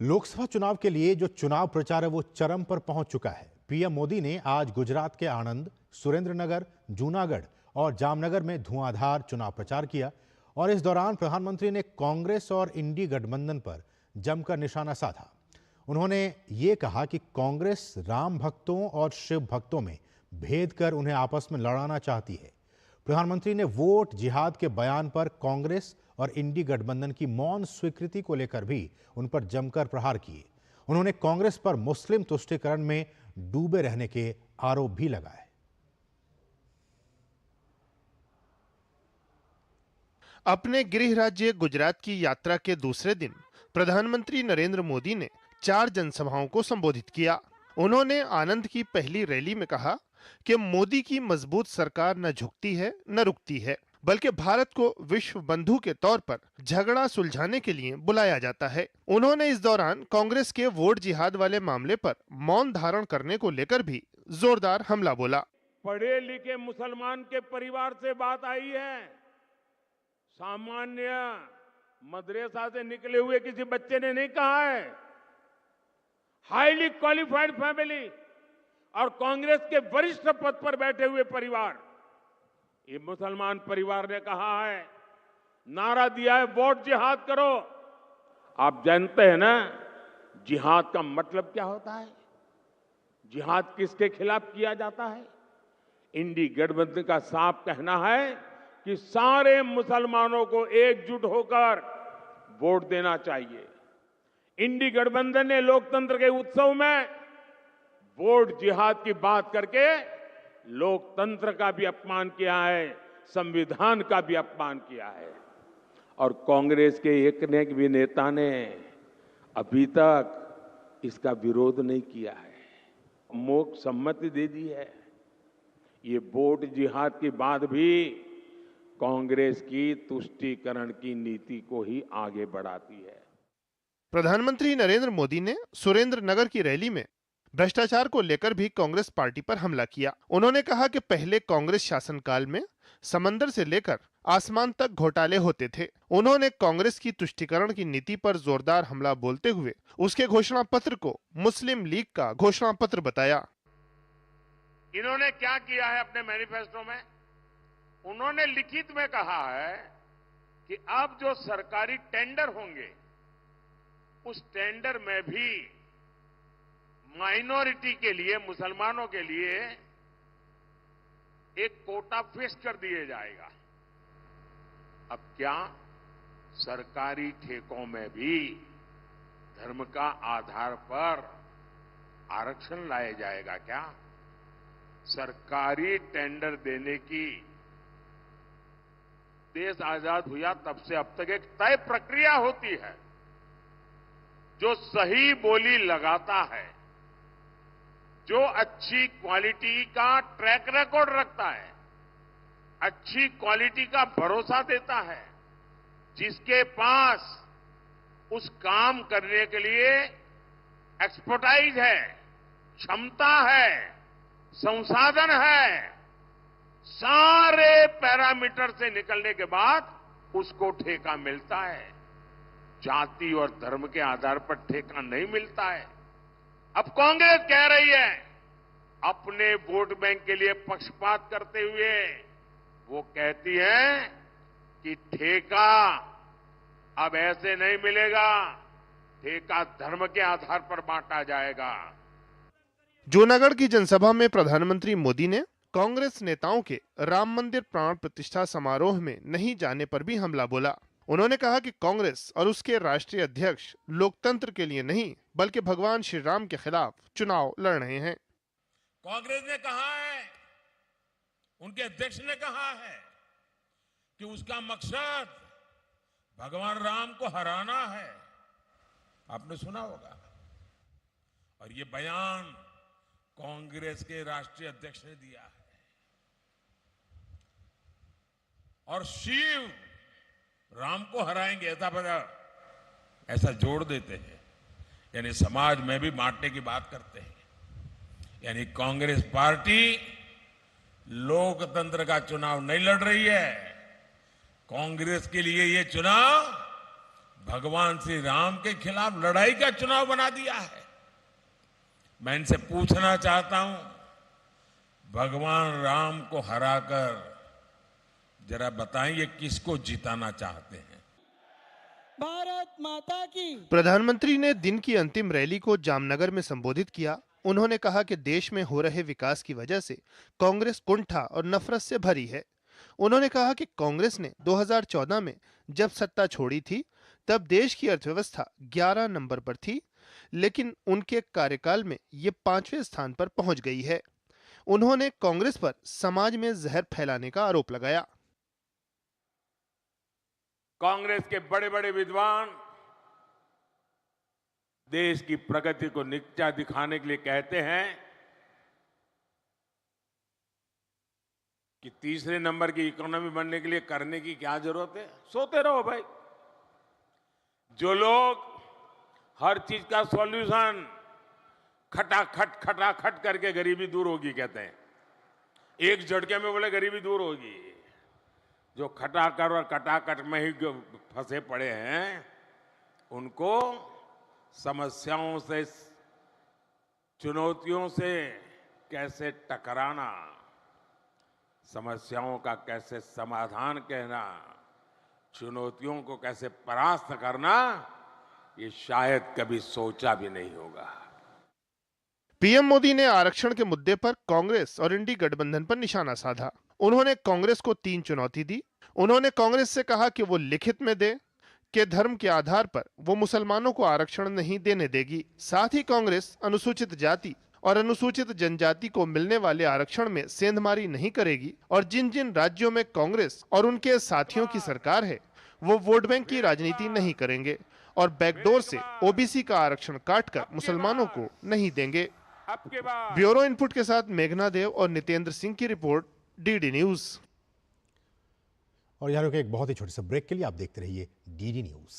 लोकसभा चुनाव के लिए जो चुनाव प्रचार है वो चरम पर पहुंच चुका है। पीएम मोदी ने आज गुजरात के आणंद, सुरेंद्रनगर, जूनागढ़ और जामनगर में धुआंधार चुनाव प्रचार किया और इस दौरान प्रधानमंत्री ने कांग्रेस और इंडी गठबंधन पर जमकर निशाना साधा। उन्होंने ये कहा कि कांग्रेस राम भक्तों और शिव भक्तों में भेद कर उन्हें आपस में लड़ाना चाहती है। प्रधानमंत्री ने वोट जिहाद के बयान पर कांग्रेस और इंडी गठबंधन की मौन स्वीकृति को लेकर भी उन पर जमकर प्रहार किए। उन्होंने कांग्रेस पर मुस्लिम तुष्टीकरण में डूबे रहने के आरोप भी लगाए। अपने गृह राज्य गुजरात की यात्रा के दूसरे दिन प्रधानमंत्री नरेंद्र मोदी ने 4 जनसभाओं को संबोधित किया। उन्होंने आनंद की पहली रैली में कहा कि मोदी की मजबूत सरकार न झुकती है न रुकती है, बल्कि भारत को विश्व बंधु के तौर पर झगड़ा सुलझाने के लिए बुलाया जाता है। उन्होंने इस दौरान कांग्रेस के वोट जिहाद वाले मामले पर मौन धारण करने को लेकर भी जोरदार हमला बोला। पढ़े लिखे मुसलमान के परिवार से बात आई है। सामान्य मदरसा से निकले हुए किसी बच्चे ने नहीं कहा है। हाईली क्वालिफाइड फैमिली और कांग्रेस के वरिष्ठ पद पर बैठे हुए परिवार, ये मुसलमान परिवार ने कहा है, नारा दिया है वोट जिहाद करो। आप जानते हैं ना जिहाद का मतलब क्या होता है? जिहाद किसके खिलाफ किया जाता है? इंडी गठबंधन का साफ कहना है कि सारे मुसलमानों को एकजुट होकर वोट देना चाहिए। इंडी गठबंधन ने लोकतंत्र के उत्सव में वोट जिहाद की बात करके लोकतंत्र का भी अपमान किया है, संविधान का भी अपमान किया है। और कांग्रेस के एक ने भी नेता ने अभी तक इसका विरोध नहीं किया है, मौखिक सम्मति दे दी है। ये वोट जिहाद की बात भी कांग्रेस की तुष्टीकरण की नीति को ही आगे बढ़ाती है। प्रधानमंत्री नरेंद्र मोदी ने सुरेंद्रनगर की रैली में भ्रष्टाचार को लेकर भी कांग्रेस पार्टी पर हमला किया। उन्होंने कहा कि पहले कांग्रेस शासनकाल में समंदर से लेकर आसमान तक घोटाले होते थे। उन्होंने कांग्रेस की तुष्टीकरण की नीति पर जोरदार हमला बोलते हुए उसके घोषणा पत्र को मुस्लिम लीग का घोषणा पत्र बताया। इन्होंने क्या किया है अपने मैनिफेस्टो में? उन्होंने लिखित में कहा है कि अब जो सरकारी टेंडर होंगे उस टेंडर में भी माइनॉरिटी के लिए, मुसलमानों के लिए एक कोटा फिक्स कर दिया जाएगा। अब क्या सरकारी ठेकों में भी धर्म का आधार पर आरक्षण लाया जाएगा क्या? सरकारी टेंडर देने की देश आजाद हुआ तब से अब तक एक तय प्रक्रिया होती है। जो सही बोली लगाता है, जो अच्छी क्वालिटी का ट्रैक रिकॉर्ड रखता है, अच्छी क्वालिटी का भरोसा देता है, जिसके पास उस काम करने के लिए एक्सपर्टाइज है, क्षमता है, संसाधन है, सारे पैरामीटर से निकलने के बाद उसको ठेका मिलता है। जाति और धर्म के आधार पर ठेका नहीं मिलता है। अब कांग्रेस कह रही है अपने वोट बैंक के लिए पक्षपात करते हुए वो कहती है कि ठेका अब ऐसे नहीं मिलेगा, ठेका धर्म के आधार पर बांटा जाएगा। जूनागढ़ की जनसभा में प्रधानमंत्री मोदी ने कांग्रेस नेताओं के राम मंदिर प्राण प्रतिष्ठा समारोह में नहीं जाने पर भी हमला बोला। उन्होंने कहा कि कांग्रेस और उसके राष्ट्रीय अध्यक्ष लोकतंत्र के लिए नहीं बल्कि भगवान श्री राम के खिलाफ चुनाव लड़ रहे हैं। कांग्रेस ने कहा है, उनके अध्यक्ष ने कहा है कि उसका मकसद भगवान राम को हराना है। आपने सुना होगा। और ये बयान कांग्रेस के राष्ट्रीय अध्यक्ष ने दिया है। और शिव राम को हराएंगे ऐसा जोड़ देते हैं, यानी समाज में भी बांटने की बात करते हैं। यानी कांग्रेस पार्टी लोकतंत्र का चुनाव नहीं लड़ रही है। कांग्रेस के लिए ये चुनाव भगवान श्री राम के खिलाफ लड़ाई का चुनाव बना दिया है। मैं इनसे पूछना चाहता हूं, भगवान राम को हराकर जरा बताइए किसको जिताना चाहते हैं। भारत माता की। प्रधानमंत्री ने दिन की अंतिम रैली को जामनगर में संबोधित किया। उन्होंने कहा कि देश में हो रहे विकास की वजह से कांग्रेस कुंठा और नफरत से भरी है। उन्होंने कहा कि कांग्रेस ने 2014 में जब सत्ता छोड़ी थी तब देश की अर्थव्यवस्था 11 नंबर पर थी, लेकिन उनके कार्यकाल में ये 5वें स्थान पर पहुंच गई है। उन्होंने कांग्रेस पर समाज में जहर फैलाने का आरोप लगाया। कांग्रेस के बड़े बड़े विद्वान देश की प्रगति को नीचा दिखाने के लिए कहते हैं कि तीसरे नंबर की इकोनॉमी बनने के लिए करने की क्या जरूरत है, सोते रहो भाई। जो लोग हर चीज का सॉल्यूशन खटाखट करके गरीबी दूर होगी कहते हैं, एक झटके में बोले गरीबी दूर होगी। जो खटाकर और कटाकट में ही फंसे पड़े हैं उनको समस्याओं से, चुनौतियों से कैसे टकराना, समस्याओं का कैसे समाधान कहना, चुनौतियों को कैसे परास्त करना, ये शायद कभी सोचा भी नहीं होगा। पीएम मोदी ने आरक्षण के मुद्दे पर कांग्रेस और इंडी गठबंधन पर निशाना साधा। उन्होंने कांग्रेस को 3 चुनौती दी। उन्होंने कांग्रेस से कहा कि वो लिखित में दे कि धर्म के आधार पर वो मुसलमानों को आरक्षण नहीं देने देगी। साथ ही कांग्रेस अनुसूचित जाति और अनुसूचित जनजाति को मिलने वाले आरक्षण में सेंधमारी नहीं करेगी और जिन जिन राज्यों में कांग्रेस और उनके साथियों की सरकार है वो वोट बैंक की राजनीति नहीं करेंगे और बैकडोर से ओबीसी का आरक्षण काटकर मुसलमानों को नहीं देंगे। ब्यूरो इनपुट के साथ मेघना देव और नितेंद्र सिंह की रिपोर्ट, डीडी न्यूज। और यहाँ रुके एक बहुत ही छोटे से ब्रेक के लिए, आप देखते रहिए डीडी न्यूज।